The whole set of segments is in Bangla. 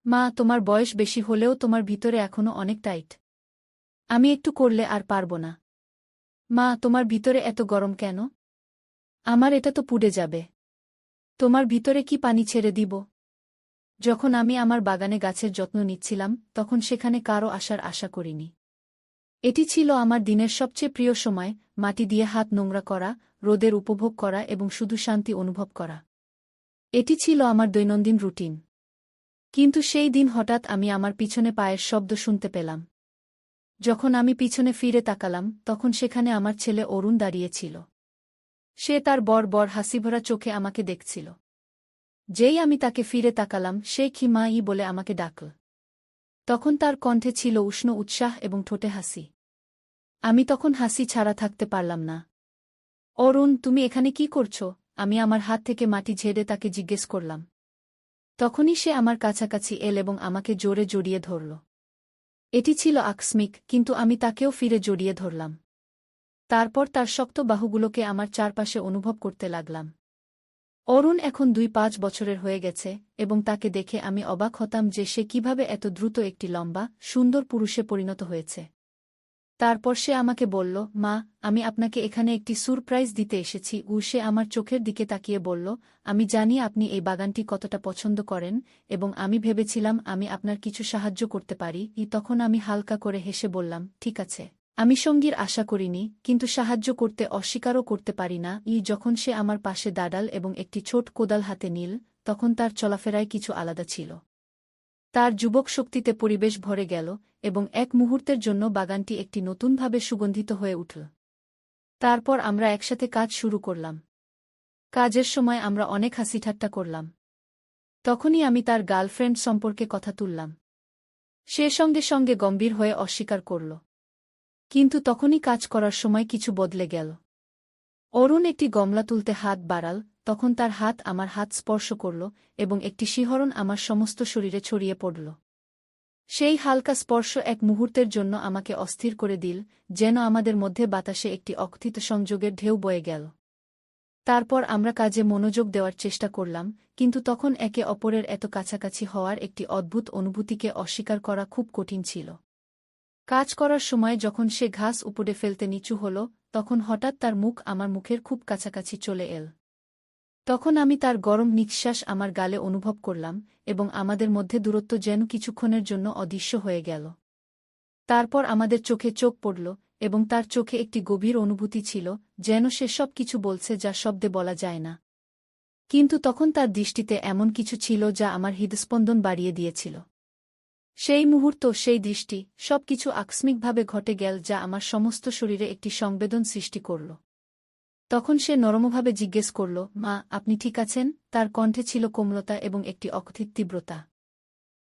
মা, তোমার বয়স বেশি হলেও তোমার ভিতরে এখনো অনেক টাইট। আমি একটু করলে আর পারব না। মা, তোমার ভিতরে এত গরম কেন? আমার এটা তো পুড়ে যাবে। তোমার ভিতরে কি পানি ছেড়ে দিব? যখন আমি আমার বাগানে গাছের যত্ন নিচ্ছিলাম, তখন সেখানে কারও আসার আশা করিনি। এটি ছিল আমার দিনের সবচেয়ে প্রিয় সময়, মাটি দিয়ে হাত নোংরা করা, রোদের উপভোগ করা এবং শুধু শান্তি অনুভব করা। এটি ছিল আমার দৈনন্দিন রুটিন। কিন্তু সেই দিন হঠাৎ আমি আমার পিছনে পায়ের শব্দ শুনতে পেলাম। যখন আমি পিছনে ফিরে তাকালাম, তখন সেখানে আমার ছেলে অরুণ দাঁড়িয়েছিল। সে তার বড় হাসিভরা চোখে আমাকে দেখছিল। যেই আমি তাকে ফিরে তাকালাম, সে কি মা ই বলে আমাকে ডাকল। তখন তার কণ্ঠে ছিল উষ্ণ উৎসাহ এবং ঠোঁটে হাসি। আমি তখন হাসি ছাড়া থাকতে পারলাম না। অরুণ, তুমি এখানে কি করছ? আমি আমার হাত থেকে মাটি ঝেড়ে তাকে জিজ্ঞেস করলাম। তখনই সে আমার কাছাকাছি এল এবং আমাকে জোরে জড়িয়ে ধরল। এটি ছিল আকস্মিক, কিন্তু আমি তাকেও ফিরে জড়িয়ে ধরলাম। তারপর তার শক্ত বাহুগুলোকে আমার চারপাশে অনুভব করতে লাগলাম। অরুণ এখন ২-৫ বছরের হয়ে গেছে, এবং তাকে দেখে আমি অবাক হতাম যে সে কিভাবে এত দ্রুত একটি লম্বা, সুন্দর পুরুষে পরিণত হয়েছে। তারপর সে আমাকে বলল, মা, আমি আপনাকে এখানে একটি সারপ্রাইজ দিতে এসেছি। সে আমার চোখের দিকে তাকিয়ে বলল, আমি জানি আপনি এই বাগানটি কতটা পছন্দ করেন, এবং আমি ভেবেছিলাম আমি আপনার কিছু সাহায্য করতে পারি। তখন আমি হালকা করে হেসে বললাম, ঠিক আছে। আমি সঙ্গীর আশা করিনি, কিন্তু সাহায্য করতে অস্বীকারও করতে পারি না। যখন সে আমার পাশে দাঁড়াল এবং একটি ছোট কোদাল হাতে নিল, তখন তার চলাফেরায় কিছু আলাদা ছিল। তার যুবক শক্তিতে পরিবেশ ভরে গেল, এবং এক মুহূর্তের জন্য বাগানটি একটি নতুনভাবে সুগন্ধিত হয়ে উঠল। তারপর আমরা একসাথে কাজ শুরু করলাম। কাজের সময় আমরা অনেক হাসিঠাট্টা করলাম। তখনই আমি তার গার্লফ্রেন্ড সম্পর্কে কথা তুললাম। সে সঙ্গে সঙ্গে গম্ভীর হয়ে অস্বীকার করল। কিন্তু তখনই কাজ করার সময় কিছু বদলে গেল। অরুণ একটি গমলা তুলতে হাত বাড়াল, তখন তার হাত আমার হাত স্পর্শ করল, এবং একটি শিহরণ আমার সমস্ত শরীরে ছড়িয়ে পড়ল। সেই হালকা স্পর্শ এক মুহূর্তের জন্য আমাকে অস্থির করে দিল, যেন আমাদের মধ্যে বাতাসে একটি অকথিত সংযোগের ঢেউ বয়ে গেল। তারপর আমরা কাজে মনোযোগ দেওয়ার চেষ্টা করলাম, কিন্তু তখন একে অপরের এত কাছাকাছি হওয়ার একটি অদ্ভুত অনুভূতিকে অস্বীকার করা খুব কঠিন ছিল। কাজ করার সময় যখন সে ঘাস উপড়ে ফেলতে নিচু হল, তখন হঠাৎ তার মুখ আমার মুখের খুব কাছাকাছি চলে এল। তখন আমি তার গরম নিঃশ্বাস আমার গালে অনুভব করলাম, এবং আমাদের মধ্যে দূরত্ব যেন কিছুক্ষণের জন্য অদৃশ্য হয়ে গেল। তারপর আমাদের চোখে চোখ পড়ল, এবং তার চোখে একটি গভীর অনুভূতি ছিল, যেন সে সব কিছু বলছে যা শব্দে বলা যায় না। কিন্তু তখন তার দৃষ্টিতে এমন কিছু ছিল যা আমার হৃদস্পন্দন বাড়িয়ে দিয়েছিল। সেই মুহূর্ত, সেই দৃষ্টি, সবকিছু আকস্মিকভাবে ঘটে গেল যা আমার সমস্ত শরীরে একটি সংবেদন সৃষ্টি করল। তখন সে নরমভাবে জিজ্ঞেস করল, মা, আপনি ঠিক আছেন? তার কণ্ঠে ছিল কোমলতা এবং একটি অকথিত তীব্রতা।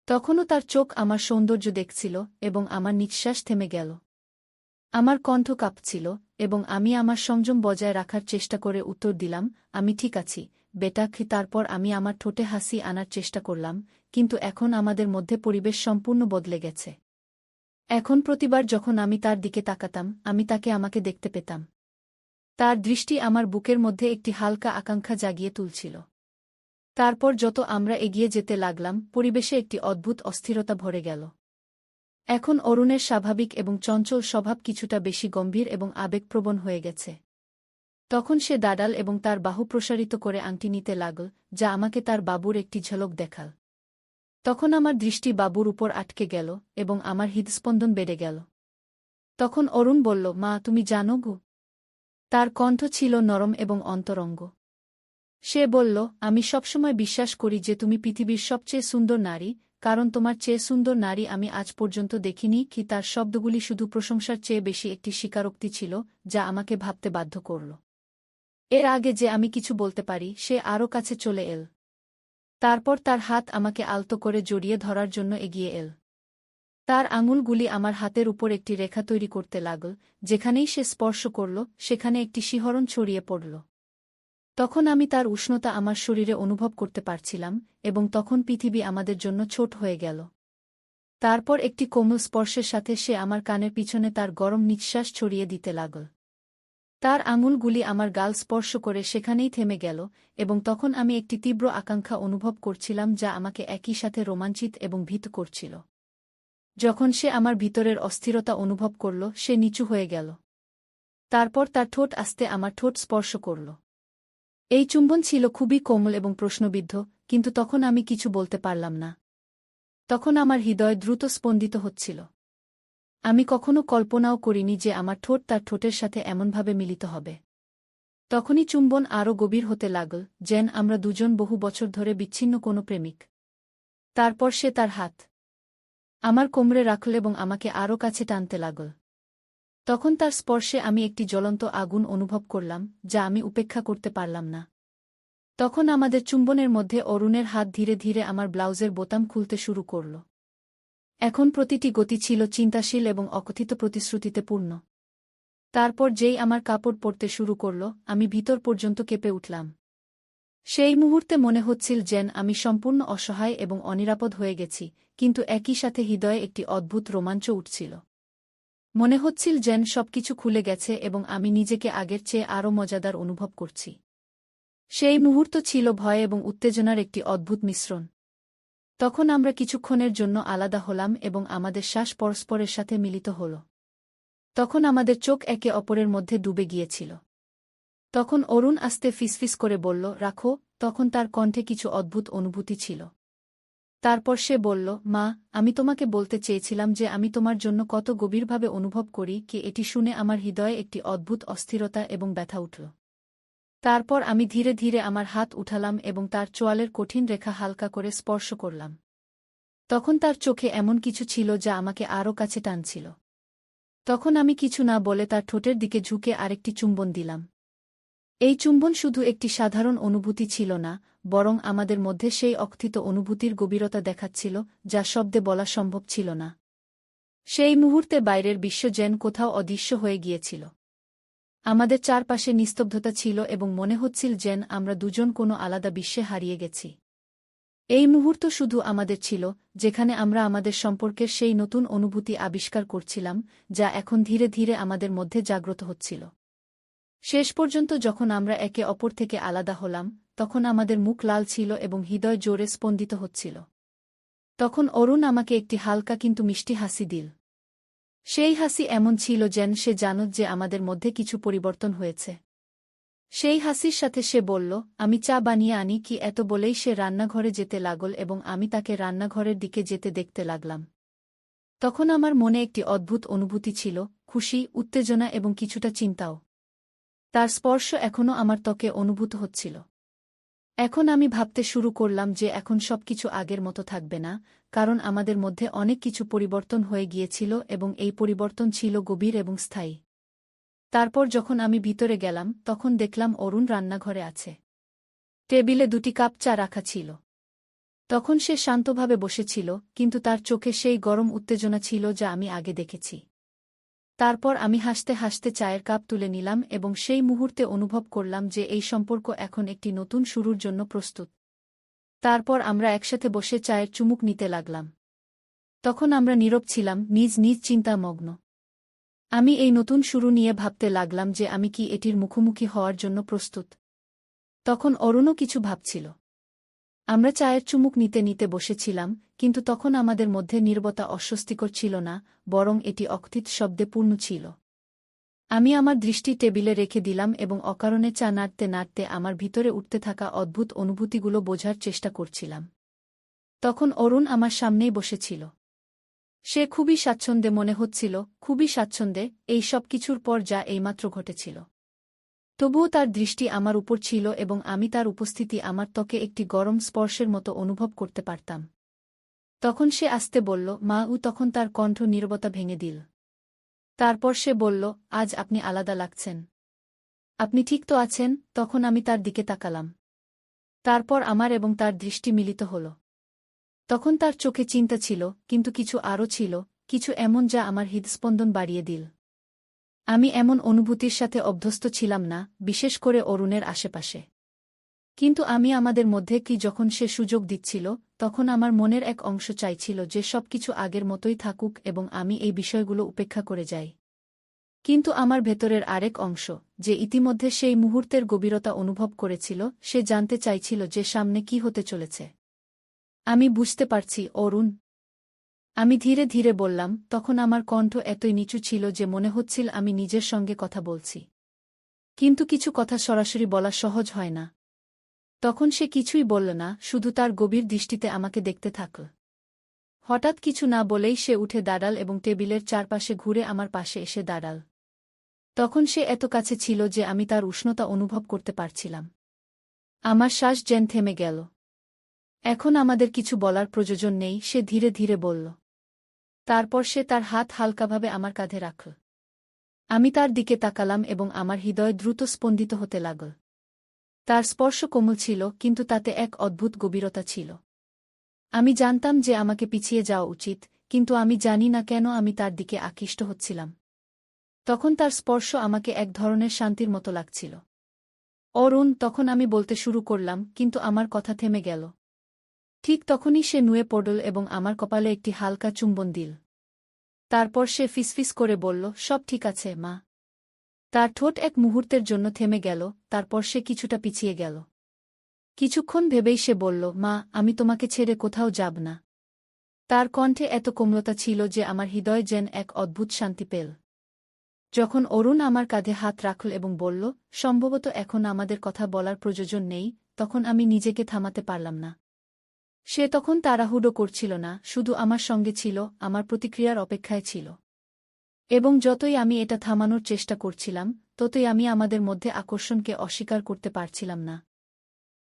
তখনও তার চোখ আমার সৌন্দর্য দেখছিল, এবং আমার নিঃশ্বাস থেমে গেল। আমার কণ্ঠ কাঁপছিল, এবং আমি আমার সংযম বজায় রাখার চেষ্টা করে উত্তর দিলাম, আমি ঠিক আছি, বেটা। তারপর আমি আমার ঠোঁটে হাসি আনার চেষ্টা করলাম, কিন্তু এখন আমাদের মধ্যে পরিবেশ সম্পূর্ণ বদলে গেছে। এখন প্রতিবার যখন আমি তার দিকে তাকাতাম, আমি তাকে আমাকে দেখতে পেতাম। তার দৃষ্টি আমার বুকের মধ্যে একটি হালকা আকাঙ্ক্ষা জাগিয়ে তুলছিল। তারপর যত আমরা এগিয়ে যেতে লাগলাম, পরিবেশে একটি অদ্ভুত অস্থিরতা ভরে গেল। এখন অরুণের স্বাভাবিক এবং চঞ্চল স্বভাব কিছুটা বেশি গম্ভীর এবং আবেগপ্রবণ হয়ে গেছে। তখন সে দাঁড়াল এবং তার বাহু প্রসারিত করে আংটি নিতে লাগল, যা আমাকে তার বাবুর একটি ঝলক দেখাল। তখন আমার দৃষ্টি বাবুর উপর আটকে গেল, এবং আমার হৃদস্পন্দন বেড়ে গেল। তখন অরুণ বলল, মা, তুমি জানো গো? তার কণ্ঠ ছিল নরম এবং অন্তরঙ্গ। সে বলল, আমি সবসময় বিশ্বাস করি যে তুমি পৃথিবীর সবচেয়ে সুন্দর নারী, কারণ তোমার চেয়ে সুন্দর নারী আমি আজ পর্যন্ত দেখিনি। তার শব্দগুলি শুধু প্রশংসার চেয়ে বেশি একটি স্বীকারোক্তি ছিল, যা আমাকে ভাবতে বাধ্য করল। এর আগে যে আমি কিছু বলতে পারি, সে আরও কাছে চলে এল। তারপর তার হাত আমাকে আলতো করে জড়িয়ে ধরার জন্য এগিয়ে এল। তার আঙুলগুলি আমার হাতের উপর একটি রেখা তৈরি করতে লাগল, যেখানেই সে স্পর্শ করল, সেখানে একটি শিহরণ ছড়িয়ে পড়ল। তখন আমি তার উষ্ণতা আমার শরীরে অনুভব করতে পারছিলাম, এবং তখন পৃথিবী আমাদের জন্য ছোট হয়ে গেল। তারপর একটি কোমল স্পর্শের সাথে সে আমার কানের পিছনে তার গরম নিঃশ্বাস ছড়িয়ে দিতে লাগল। তার আঙুলগুলি আমার গাল স্পর্শ করে সেখানেই থেমে গেল, এবং তখন আমি একটি তীব্র আকাঙ্ক্ষা অনুভব করছিলাম যা আমাকে একই সাথে রোমাঞ্চিত এবং ভীত করছিল। যখন সে আমার ভিতরের অস্থিরতা অনুভব করল, সে নিচু হয়ে গেল। তারপর তার ঠোঁট আস্তে আমার ঠোঁট স্পর্শ করল। এই চুম্বন ছিল খুবই কোমল এবং প্রশ্নবিদ্ধ, কিন্তু তখন আমি কিছু বলতে পারলাম না। তখন আমার হৃদয় দ্রুত স্পন্দিত হচ্ছিল। আমি কখনো কল্পনাও করিনি যে আমার ঠোঁট তার ঠোঁটের সাথে এমনভাবে মিলিত হবে। তখনই চুম্বন আরও গভীর হতে লাগল, যেন আমরা দুজন বহু বছর ধরে বিচ্ছিন্ন কোনো প্রেমিক। তারপর সে তার হাত আমার কোমরে রাখল এবং আমাকে আরও কাছে টানতে লাগল। তখন তার স্পর্শে আমি একটি জ্বলন্ত আগুন অনুভব করলাম, যা আমি উপেক্ষা করতে পারলাম না। তখন আমাদের চুম্বনের মধ্যে অরুণের হাত ধীরে ধীরে আমার ব্লাউজের বোতাম খুলতে শুরু করল। এখন প্রতিটি গতি ছিল চিন্তাশীল এবং অকথিত প্রতিশ্রুতিতে পূর্ণ। তারপর যেই আমার কাপড় পরতে শুরু করল, আমি ভিতর পর্যন্ত কেঁপে উঠলাম। সেই মুহূর্তে মনে হচ্ছিল যেন আমি সম্পূর্ণ অসহায় এবং অনিরাপদ হয়ে গেছি, কিন্তু একই সাথে হৃদয়ে একটি অদ্ভুত রোমাঞ্চ উঠছিল। মনে হচ্ছিল যেন সবকিছু খুলে গেছে এবং আমি নিজেকে আগের চেয়ে আরও মজাদার অনুভব করছি। সেই মুহূর্ত ছিল ভয় এবং উত্তেজনার একটি অদ্ভুত মিশ্রণ। তখন আমরা কিছুক্ষণের জন্য আলাদা হলাম এবং আমাদের শ্বাস পরস্পরের সাথে মিলিত হল। তখন আমাদের চোখ একে অপরের মধ্যে ডুবে গিয়েছিল। তখন অরুণ আস্তে ফিসফিস করে বলল, রাখো। তখন তার কণ্ঠে কিছু অদ্ভুত অনুভূতি ছিল। তারপর সে বলল, মা, আমি তোমাকে বলতে চেয়েছিলাম যে আমি তোমার জন্য কত গভীরভাবে অনুভব করি। কি এটি শুনে আমার হৃদয়ে একটি অদ্ভুত অস্থিরতা এবং ব্যথা উঠল। তারপর আমি ধীরে ধীরে আমার হাত উঠালাম এবং তার চোয়ালের কঠিন রেখা হালকা করে স্পর্শ করলাম। তখন তার চোখে এমন কিছু ছিল যা আমাকে আরও কাছে টানছিল। তখন আমি কিছু না বলে তার ঠোঁটের দিকে ঝুঁকে আরেকটি চুম্বন দিলাম। এই চুম্বন শুধু একটি সাধারণ অনুভূতি ছিল না, বরং আমাদের মধ্যে সেই অকথিত অনুভূতির গভীরতা দেখাচ্ছিল, যা শব্দে বলা সম্ভব ছিল না। সেই মুহূর্তে বাইরের বিশ্ব যেন কোথাও অদৃশ্য হয়ে গিয়েছিল। আমাদের চারপাশে নিস্তব্ধতা ছিল এবং মনে হচ্ছিল যেন আমরা দুজন কোনো আলাদা বিশ্বে হারিয়ে গেছি। এই মুহূর্ত শুধু আমাদের ছিল, যেখানে আমরা আমাদের সম্পর্কের সেই নতুন অনুভূতি আবিষ্কার করছিলাম, যা এখন ধীরে ধীরে আমাদের মধ্যে জাগ্রত হচ্ছিল। শেষ পর্যন্ত যখন আমরা একে অপর থেকে আলাদা হলাম, তখন আমাদের মুখ লাল ছিল এবং হৃদয় জোরে স্পন্দিত হচ্ছিল। তখন অরুণ আমাকে একটি হালকা কিন্তু মিষ্টি হাসি দিল। সেই হাসি এমন ছিল যেন সে জানত যে আমাদের মধ্যে কিছু পরিবর্তন হয়েছে। সেই হাসির সাথে সে বলল, আমি চা বানিয়ে আনি কি। এত বলেই সে রান্নাঘরে যেতে লাগল এবং আমি তাকে রান্নাঘরের দিকে যেতে দেখতে লাগলাম। তখন আমার মনে একটি অদ্ভুত অনুভূতি ছিল, খুশি, উত্তেজনা এবং কিছুটা চিন্তাও। তার স্পর্শ এখনও আমার ত্বকে অনুভূত হচ্ছিল। এখন আমি ভাবতে শুরু করলাম যে এখন সবকিছু আগের মতো থাকবে না, কারণ আমাদের মধ্যে অনেক কিছু পরিবর্তন হয়ে গিয়েছিল এবং এই পরিবর্তন ছিল গভীর এবং স্থায়ী। তারপর যখন আমি ভিতরে গেলাম, তখন দেখলাম অরুণ রান্নাঘরে আছে। টেবিলে 2টি কাপ চা রাখা ছিল। তখন সে শান্তভাবে বসেছিল, কিন্তু তার চোখে সেই গরম উত্তেজনা ছিল যা আমি আগে দেখেছি। তারপর আমি হাসতে হাসতে চায়ের কাপ তুলে নিলাম এবং সেই মুহূর্তে অনুভব করলাম যে এই সম্পর্ক এখন একটি নতুন শুরুর জন্য প্রস্তুত। তারপর আমরা একসাথে বসে চায়ের চুমুক নিতে লাগলাম। তখন আমরা নীরব ছিলাম, নিজ নিজ চিন্তামগ্ন। আমি এই নতুন শুরু নিয়ে ভাবতে লাগলাম যে আমি কি এটির মুখোমুখি হওয়ার জন্য প্রস্তুত। তখন অরুণও কিছু ভাবছিল। আমরা চায়ের চুমুক নিতে নিতে বসেছিলাম, কিন্তু তখন আমাদের মধ্যে নীরবতা অস্বস্তিকর ছিল না, বরং এটি অকথিত শব্দে পূর্ণ ছিল। আমি আমার দৃষ্টি টেবিলে রেখে দিলাম এবং অকারণে চা নাড়তে নাড়তে আমার ভিতরে উঠতে থাকা অদ্ভুত অনুভূতিগুলো বোঝার চেষ্টা করছিলাম। তখন অরুণ আমার সামনেই বসেছিল। সে খুবই স্বাচ্ছন্দ্যে মনে হচ্ছিল, খুবই স্বাচ্ছন্দ্যে, এই সব কিছুর পর যা এইমাত্র ঘটেছিল। তবুও তার দৃষ্টি আমার উপর ছিল এবং আমি তার উপস্থিতি আমার ত্বকে একটি গরম স্পর্শের মতো অনুভব করতে পারতাম। তখন সে আস্তে বলল, মা। তখন তার কণ্ঠ নীরবতা ভেঙে দিল। তারপর সে বলল, আজ আপনি আলাদা লাগছেন। আপনি ঠিক তো আছেন? তখন আমি তার দিকে তাকালাম। তারপর আমার এবং তার দৃষ্টি মিলিত হল। তখন তার চোখে চিন্তা ছিল, কিন্তু কিছু আরও ছিল, কিছু এমন যা আমার হৃদস্পন্দন বাড়িয়ে দিল। আমি এমন অনুভূতির সাথে অভ্যস্ত ছিলাম না, বিশেষ করে অরুণের আশেপাশে। কিন্তু আমি আমাদের মধ্যে কি যখন সে সুযোগ দিচ্ছিল, তখন আমার মনের এক অংশ চাইছিল যে সবকিছু আগের মতোই থাকুক এবং আমি এই বিষয়গুলো উপেক্ষা করে যাই। কিন্তু আমার ভেতরের আরেক অংশ, যে ইতিমধ্যে সেই মুহূর্তের গভীরতা অনুভব করেছিল, সে জানতে চাইছিল যে সামনে কি হতে চলেছে। আমি বুঝতে পারছি, অরুণ। আমি ধীরে ধীরে বললাম, তখন আমার কণ্ঠ এতই নিচু ছিল যে মনে হচ্ছিল আমি নিজের সঙ্গে কথা বলছি। কিন্তু কিছু কথা সরাসরি বলা সহজ হয় না। তখন সে কিছুই বলল না, শুধু তার গভীর দৃষ্টিতে আমাকে দেখতে থাকল। হঠাৎ কিছু না বলেই সে উঠে দাঁড়াল এবং টেবিলের চারপাশে ঘুরে আমার পাশে এসে দাঁড়াল। তখন সে এত কাছে ছিল যে আমি তার উষ্ণতা অনুভব করতে পারছিলাম। আমার শ্বাস যেন থেমে গেল। এখন আমাদের কিছু বলার প্রয়োজন নেই, সে ধীরে ধীরে বলল। তারপর সে তার হাত হালকাভাবে আমার কাঁধে রাখল। আমি তার দিকে তাকালাম এবং আমার হৃদয় দ্রুত স্পন্দিত হতে লাগল। তার স্পর্শ কোমল ছিল, কিন্তু তাতে এক অদ্ভুত গভীরতা ছিল। আমি জানতাম যে আমাকে পিছিয়ে যাওয়া উচিত, কিন্তু আমি জানি না কেন আমি তার দিকে আকৃষ্ট হচ্ছিলাম। তখন তার স্পর্শ আমাকে এক ধরনের শান্তির মতো লাগছিল। অরুণ, তখন আমি বলতে শুরু করলাম, কিন্তু আমার কথা থেমে গেল। ঠিক তখনই সে নুয়ে পড়ল এবং আমার কপালে একটি হালকা চুম্বন দিল। তারপর সে ফিসফিস করে বলল, সব ঠিক আছে, মা। তার ঠোঁট এক মুহূর্তের জন্য থেমে গেল, তারপর সে কিছুটা পিছিয়ে গেল। কিছুক্ষণ ভেবেই সে বলল, মা, আমি তোমাকে ছেড়ে কোথাও যাব না। তার কণ্ঠে এত কোমলতা ছিল যে আমার হৃদয় যেন এক অদ্ভুত শান্তি পেল। যখন অরুণ আমার কাঁধে হাত রাখল এবং বলল, সম্ভবত এখন আমাদের কথা বলার প্রয়োজন নেই, তখন আমি নিজেকে থামাতে পারলাম না। সে তখন তাড়াহুড়ো করছিল না, শুধু আমার সঙ্গে ছিল, আমার প্রতিক্রিয়ার অপেক্ষায় ছিল। এবং যতই আমি এটা থামানোর চেষ্টা করছিলাম, ততই আমি আমাদের মধ্যে আকর্ষণকে অস্বীকার করতে পারছিলাম না।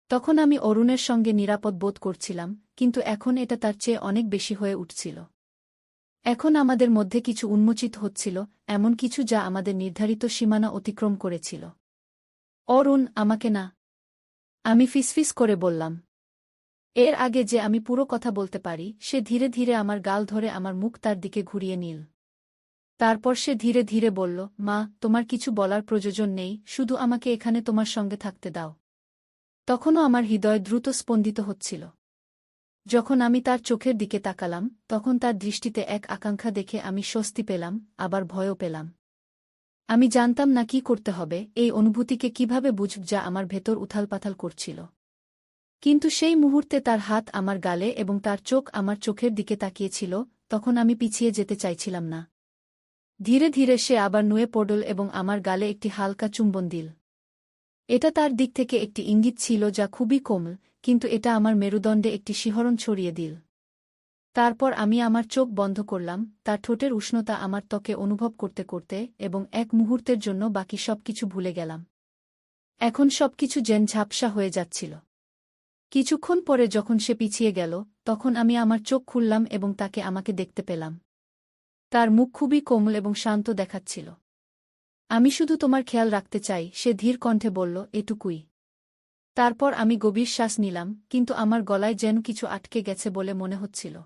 তখন আমি অরুণের সঙ্গে নিরাপদ বোধ করছিলাম, কিন্তু এখন এটা তার চেয়ে অনেক বেশি হয়ে উঠছিল। এখন আমাদের মধ্যে কিছু উন্মোচিত হচ্ছিল, এমন কিছু যা আমাদের নির্ধারিত সীমানা অতিক্রম করেছিল। অরুণ, আমাকে না। আমি ফিসফিস করে বললাম। এর আগে যে আমি পুরো কথা বলতে পারি, সে ধীরে ধীরে আমার গাল ধরে আমার মুখ তার দিকে ঘুরিয়ে নিল। তারপর সে ধীরে ধীরে বলল, মা, তোমার কিছু বলার প্রয়োজন নেই, শুধু আমাকে এখানে তোমার সঙ্গে থাকতে দাও। তখনও আমার হৃদয় দ্রুত স্পন্দিত হচ্ছিল। যখন আমি তার চোখের দিকে তাকালাম, তখন তার দৃষ্টিতে এক আকাঙ্ক্ষা দেখে আমি স্বস্তি পেলাম, আবার ভয়ও পেলাম। আমি জানতাম না কি করতে হবে, এই অনুভূতিকে কিভাবে বুঝব যা আমার ভেতর উথালপাথাল করছিল। কিন্তু সেই মুহূর্তে তার হাত আমার গালে এবং তার চোখ আমার চোখের দিকে তাকিয়েছিল, তখন আমি পিছিয়ে যেতে চাইছিলাম না। ধীরে ধীরে সে আবার নুয়ে পড়ল এবং আমার গালে একটি হালকা চুম্বন দিল। এটা তার দিক থেকে একটি ইঙ্গিত ছিল যা খুবই কোমল, কিন্তু এটা আমার মেরুদণ্ডে একটি শিহরণ ছড়িয়ে দিল। তারপর আমি আমার চোখ বন্ধ করলাম, তার ঠোঁটের উষ্ণতা আমার ত্বকে অনুভব করতে করতে, এবং এক মুহূর্তের জন্য বাকি সবকিছু ভুলে গেলাম। এখন সবকিছু যেন ঝাপসা হয়ে যাচ্ছিল। কিছুক্ষণ পরে যখন সে পিছিয়ে গেল, তখন আমি আমার চোখ খুললাম এবং তাকে আমাকে দেখতে পেলাম। তার মুখ খুবই কোমল এবং শান্ত দেখাচ্ছিল। আমি শুধু তোমার খেয়াল রাখতে চাই, সে ধীর কণ্ঠে বলল, এটুকুই। তারপর আমি গভীর শ্বাস নিলাম, কিন্তু আমার গলায় যেন কিছু আটকে গেছে বলে মনে হচ্ছিল।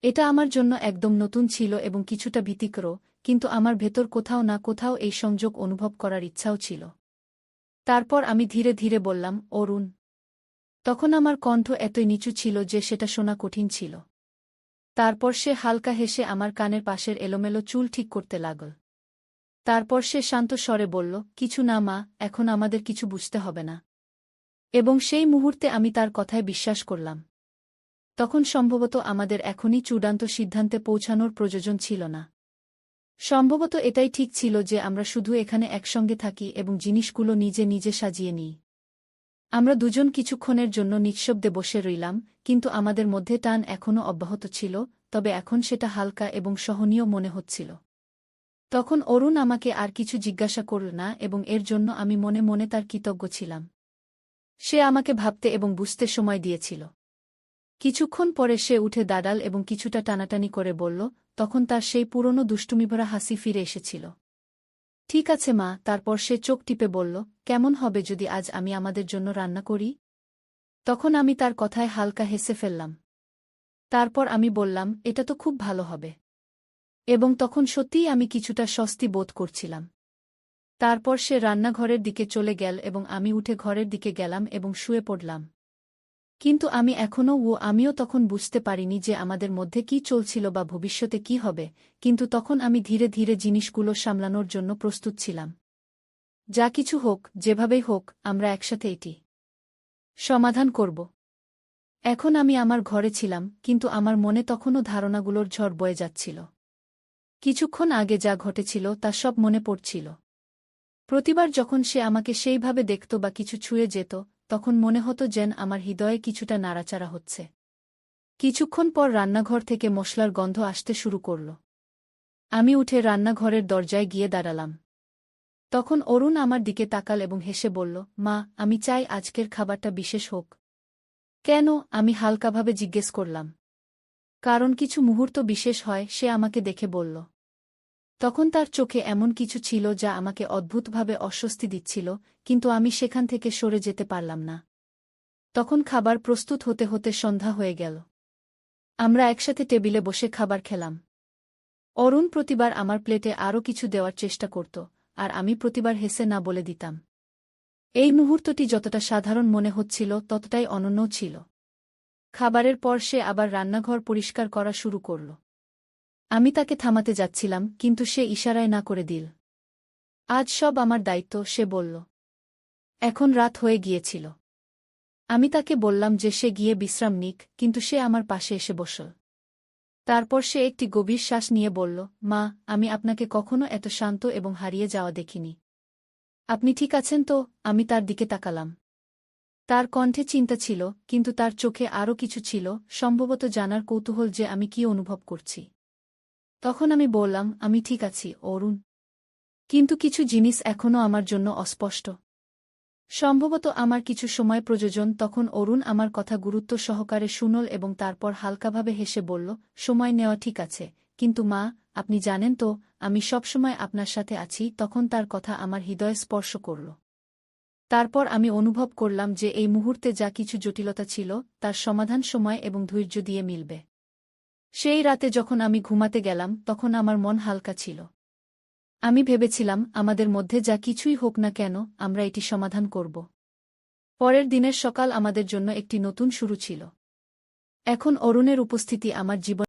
এটা আমার জন্য একদম নতুন ছিল এবং কিছুটা ভীতিকর, কিন্তু আমার ভেতর কোথাও না কোথাও এই সংযোগ অনুভব করার ইচ্ছাও ছিল। তারপর আমি ধীরে ধীরে বললাম, অরুণ। তখন আমার কণ্ঠ এতই নিচু ছিল যে সেটা শোনা কঠিন ছিল। তারপর সে হালকা হেসে আমার কানের পাশের এলোমেলো চুল ঠিক করতে লাগল। তারপর সে শান্ত স্বরে বলল, কিছু না মা, এখন আমাদের কিছু বুঝতে হবে না। এবং সেই মুহূর্তে আমি তার কথায় বিশ্বাস করলাম। তখন সম্ভবত আমাদের এখনই চূড়ান্ত সিদ্ধান্তে পৌঁছানোর প্রয়োজন ছিল না। সম্ভবত এটাই ঠিক ছিল যে আমরা শুধু এখানে একসঙ্গে থাকি এবং জিনিসগুলো নিজে নিজে সাজিয়ে নিই। আমরা দুজন কিছুক্ষণের জন্য নিঃশব্দে বসে রইলাম, কিন্তু আমাদের মধ্যে টান এখনও অব্যাহত ছিল, তবে এখন সেটা হালকা এবং সহনীয় মনে হচ্ছিল। তখন অরুণ আমাকে আর কিছু জিজ্ঞাসা করল না এবং এর জন্য আমি মনে মনে তার কৃতজ্ঞ ছিলাম। সে আমাকে ভাবতে এবং বুঝতে সময় দিয়েছিল। কিছুক্ষণ পরে সে উঠে দাঁড়াল এবং কিছুটা টানাটানি করে বলল, তখন তার সেই পুরনো দুষ্টুমিভরা হাসি ফিরে এসেছিল। ঠিক আছে মা। তারপর সে চোখ টিপে বলল, কেমন হবে যদি আজ আমি আমাদের জন্য রান্না করি? তখন আমি তার কথায় হালকা হেসে ফেললাম। তারপর আমি বললাম, এটা তো খুব ভালো হবে। এবং তখন সত্যিই আমি কিছুটা স্বস্তি বোধ করছিলাম। তারপর সে রান্নাঘরের দিকে চলে গেল এবং আমি উঠে ঘরের দিকে গেলাম এবং শুয়ে পড়লাম। কিন্তু আমিও তখন বুঝতে পারিনি যে আমাদের মধ্যে কি চলছিল বা ভবিষ্যতে কি হবে, কিন্তু তখন আমি ধীরে ধীরে জিনিসগুলো সামলানোর জন্য প্রস্তুত ছিলাম। যা কিছু হোক, যেভাবেই হোক, আমরা একসাথে এটি সমাধান করব। এখন আমি আমার ঘরে ছিলাম, কিন্তু আমার মনে তখনও ধারণাগুলোর ঝড় বয়ে যাচ্ছিল। কিছুক্ষণ আগে যা ঘটেছিল তা সব মনে পড়ছিল। প্রতিবার যখন সে আমাকে সেইভাবে দেখত বা কিছু ছুঁয়ে যেত, তখন মনে হতো যেন আমার হৃদয়ে কিছুটা নাড়াচাড়া হচ্ছে। কিছুক্ষণ পর রান্নাঘর থেকে মশলার গন্ধ আসতে শুরু করল। আমি উঠে রান্নাঘরের দরজায় গিয়ে দাঁড়ালাম। তখন অরুণ আমার দিকে তাকাল এবং হেসে বলল, মা, আমি চাই আজকের খাবারটা বিশেষ হোক। কেন? আমি হালকাভাবে জিজ্ঞেস করলাম। কারণ কিছু মুহূর্ত বিশেষ হয়, সে আমাকে দেখে বলল। তখন তার চোখে এমন কিছু ছিল যা আমাকে অদ্ভুতভাবে অস্বস্তি দিচ্ছিল, কিন্তু আমি সেখান থেকে সরে যেতে পারলাম না। তখন খাবার প্রস্তুত হতে হতে সন্ধ্যা হয়ে গেল। আমরা একসাথে টেবিলে বসে খাবার খেলাম। অরুণ প্রতিবার আমার প্লেটে আরও কিছু দেওয়ার চেষ্টা করত, আর আমি প্রতিবার হেসে না বলে দিতাম। এই মুহূর্তটি যতটা সাধারণ মনে হচ্ছিল ততটাই অনন্যও ছিল। খাবারের পর সে আবার রান্নাঘর পরিষ্কার করা শুরু করল। আমি তাকে থামাতে যাচ্ছিলাম, কিন্তু সে ইশারায় না করে দিল। আজ সব আমার দায়িত্ব, সে বলল। এখন রাত হয়ে গিয়েছিল। আমি তাকে বললাম যে সে গিয়ে বিশ্রাম নিক, কিন্তু সে আমার পাশে এসে বসল। তারপর সে একটি গভীর শ্বাস নিয়ে বলল, মা, আমি আপনাকে কখনো এত শান্ত এবং হারিয়ে যাওয়া দেখিনি। আপনি ঠিক আছেন তো? আমি তার দিকে তাকালাম। তার কণ্ঠে চিন্তা ছিল, কিন্তু তার চোখে আরও কিছু ছিল, সম্ভবত জানার কৌতূহল যে আমি কি অনুভব করছি। তখন আমি বললাম, আমি ঠিক আছি, অরুণ। কিন্তু কিছু জিনিস এখনও আমার জন্য অস্পষ্ট। সম্ভবত আমার কিছু সময় প্রয়োজন। তখন অরুণ আমার কথা গুরুত্ব সহকারে শুনল এবং তারপর হালকাভাবে হেসে বলল, সময় নেওয়া ঠিক আছে, কিন্তু মা, আপনি জানেন তো, আমি সবসময় আপনার সাথে আছি। তখন তার কথা আমার হৃদয়ে স্পর্শ করল। তারপর আমি অনুভব করলাম যে এই মুহূর্তে যা কিছু জটিলতা ছিল, তার সমাধান সময় এবং ধৈর্য দিয়ে মিলবে। সেই রাতে যখন আমি ঘুমাতে গেলাম, তখন আমার মন হালকা ছিল। আমি ভেবেছিলাম, আমাদের মধ্যে যা কিছুই হোক না কেন, আমরা এটি সমাধান করব। পরের দিনের সকাল আমাদের জন্য একটি নতুন শুরু ছিল। এখন অরুণের উপস্থিতি আমার জীবন